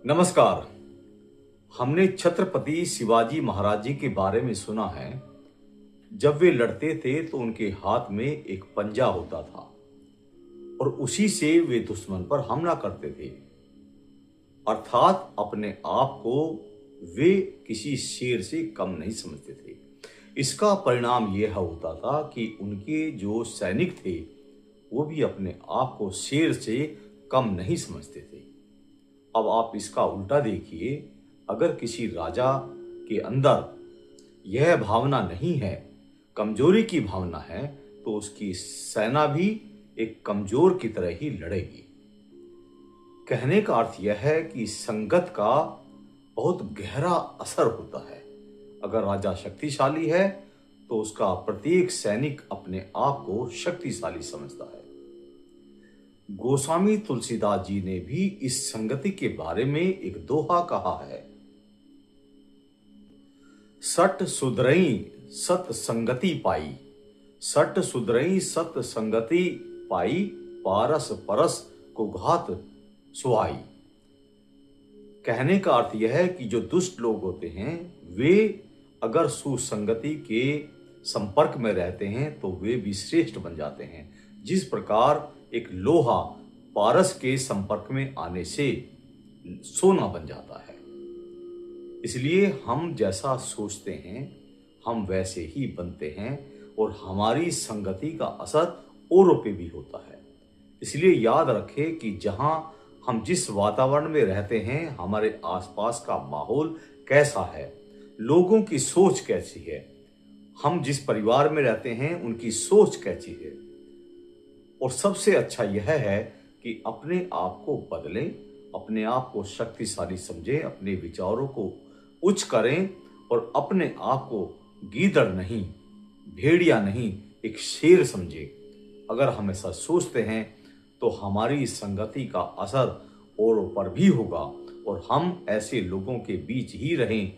नमस्कार। हमने छत्रपति शिवाजी महाराज जी के बारे में सुना है। जब वे लड़ते थे तो उनके हाथ में एक पंजा होता था और उसी से वे दुश्मन पर हमला करते थे। अर्थात अपने आप को वे किसी शेर से कम नहीं समझते थे। इसका परिणाम यह होता था कि उनके जो सैनिक थे वो भी अपने आप को शेर से कम नहीं समझते थे। अब आप इसका उल्टा देखिए, अगर किसी राजा के अंदर यह भावना नहीं है, कमजोरी की भावना है, तो उसकी सेना भी एक कमजोर की तरह ही लड़ेगी। कहने का अर्थ यह है कि संगत का बहुत गहरा असर होता है। अगर राजा शक्तिशाली है तो उसका प्रत्येक सैनिक अपने आप को शक्तिशाली समझता है। गोस्वामी तुलसीदास जी ने भी इस संगति के बारे में एक दोहा कहा है। सट सुधरई सत संगति पाई, सट सुधरई सत संगति पाई, पारस परस को घात सुहाई। कहने का अर्थ यह है कि जो दुष्ट लोग होते हैं वे अगर सुसंगति के संपर्क में रहते हैं तो वे भी श्रेष्ठ बन जाते हैं। जिस प्रकार एक लोहा पारस के संपर्क में आने से सोना बन जाता है, इसलिए हम जैसा सोचते हैं हम वैसे ही बनते हैं और हमारी संगति का असर औरों पे भी होता है। इसलिए याद रखें कि जहां हम जिस वातावरण में रहते हैं, हमारे आसपास का माहौल कैसा है, लोगों की सोच कैसी है, हम जिस परिवार में रहते हैं उनकी सोच कैसी है। और सबसे अच्छा यह है कि अपने आप को बदलें, अपने आप को शक्तिशाली समझें, अपने विचारों को उच्च करें और अपने आप को गीदड़ नहीं, भेड़िया नहीं, एक शेर समझें। अगर हम ऐसा सोचते हैं तो हमारी संगति का असर औरों पर भी होगा और हम ऐसे लोगों के बीच ही रहें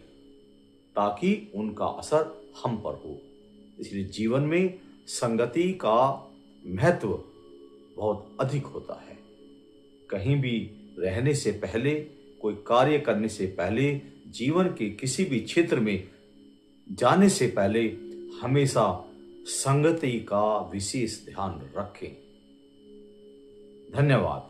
ताकि उनका असर हम पर हो। इसलिए जीवन में संगति का महत्व बहुत अधिक होता है। कहीं भी रहने से पहले, कोई कार्य करने से पहले, जीवन के किसी भी क्षेत्र में जाने से पहले हमेशा संगति का विशेष ध्यान रखें। धन्यवाद।